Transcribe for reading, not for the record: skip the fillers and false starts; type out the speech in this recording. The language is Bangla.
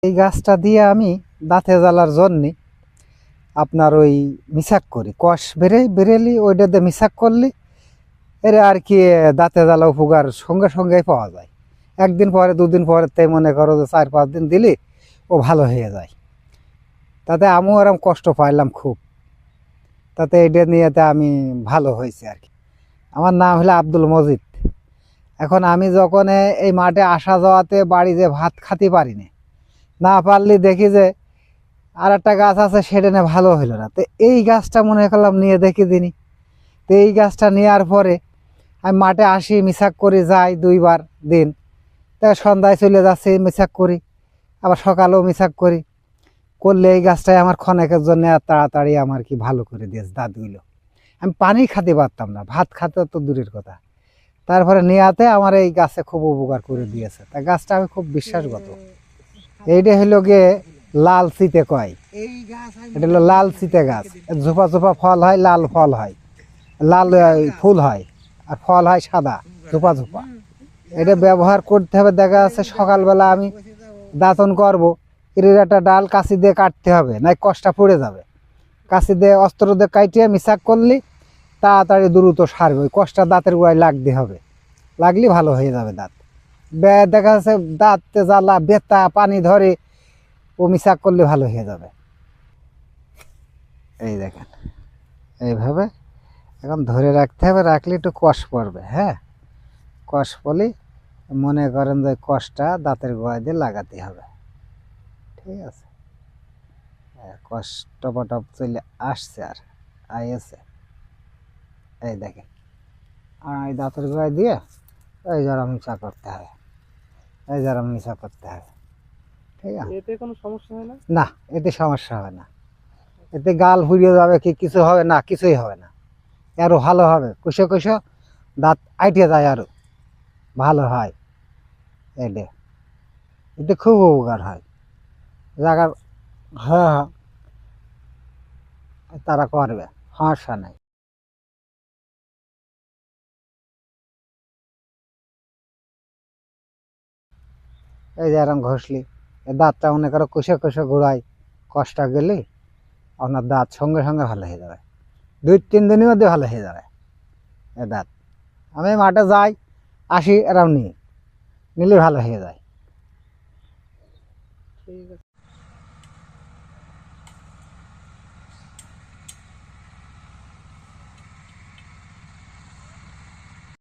এই গাছটা দিয়ে আমি দাঁতে জ্বালার জন্য আপনার ওই মিশাক করি, কষ বেরেলি ওইটা দিয়ে মিশাক করলি এর আর কি দাঁতে জ্বালা উপকার সঙ্গে সঙ্গেই পাওয়া যায়। একদিন পরে দুদিন পরে তাই মনে করো যে 4-5 দিন দিলি ও ভালো হয়ে যায়। তাতে আমিও আরাম কষ্ট পাইলাম খুব, তাতে এটা নিয়েতে আমি ভালো হয়েছে আর কি। আমার নাম হলো আব্দুল মজিদ। এখন আমি যখন এই মাঠে আসা যাওয়াতে বাড়ি যে ভাত খাতে পারি না পারলে দেখি যে আর একটা গাছ আছে সেটা নিয়ে ভালো হইলো না, তো এই গাছটা মনে করলাম নিয়ে দেখি দিনই। তো এই গাছটা নেওয়ার পরে আমি মাঠে আসি, মিশাক করি, যাই 2বার দিন। তা সন্ধ্যায় চলে যাচ্ছি, মিশাক করি, আবার সকালেও মিশাক করি। করলে এই গাছটাই আমার ক্ষণেকের জন্য আর তাড়াতাড়ি আমার কি ভালো করে দিয়েছে দাঁতগুলো। আমি পানি খেতে পারতাম না, ভাত খেতে তো দূরের কথা। তারপরে নেওয়াতে আমার এই গাছে খুব উপকার করে দিয়েছে। তা গাছটা আমি খুব বিশ্বাসগত। এইটা হইল গিয়ে লাল চিতে কয়, এটা হলো লাল চিতে গাছ। ঝোপা ঝোপা ফল হয়, লাল ফল হয়, লাল ফুল হয়, আর ফল হয় সাদা ঝোপা ঝোপা। এটা ব্যবহার করতে হবে। দেখা যাচ্ছে সকালবেলা আমি দাঁতন করবো, এর একটা ডাল কাঁচি দিয়ে কাটতে হবে, নাই কষ্টা পড়ে যাবে। কাঁচি দিয়ে অস্ত্র দিয়ে কাটিয়ে মিশাক করলি তাড়াতাড়ি দ্রুত সারবে। ওই কষ্টা দাঁতের গোড়ায় লাগতে হবে, লাগলে ভালো হয়ে যাবে দাঁত। দেখা যাচ্ছে দাঁতে জ্বালা বেতা পানি ধরে, ও মিশাক করলে ভালো হয়ে যাবে। এই দেখেন এইভাবে এখন ধরে রাখতে হবে, রাখলে একটু কষ পড়বে। হ্যাঁ, কষ পড়লে মনে করেন যে কষটা দাঁতের গোড়ায় দিয়ে লাগাতে হবে। ঠিক আছে, কষ টপাটপ চলে আসছে আর আইছে। এই দেখেন, আর এই দাঁতের গোড়ায় দিয়ে এই যারা মিশা করতে হবে, এই যারা মিশা করতে হবে। ঠিক আছে, এতে কোনো সমস্যা হয় না? না, এতে সমস্যা হবে না। এতে গাল ফুরিয়ে যাবে কি কিছু হবে না, কিছুই হবে না, আরো ভালো হবে। কুসো কুসো দাঁত আইটে যায়, আরো ভালো হয়। এতে এতে খুব উপকার হয় জায়গার। হ্যাঁ হ্যাঁ, তারা করবে, সমস্যা নাই। এই যে এরম ঘষলি দাঁতটা মনে করো কুসে কুসে ঘুরাই, কষ্ট গেলে আপনার দাঁত সঙ্গে সঙ্গে ভালো হয়ে যাবে। 2-3 দিনের মধ্যে ভালো হয়ে যাবে এ দাঁত। আমি মাঠে যাই আসি, এরম নিলে ভালো হয়ে যায়। ঠিক আছে।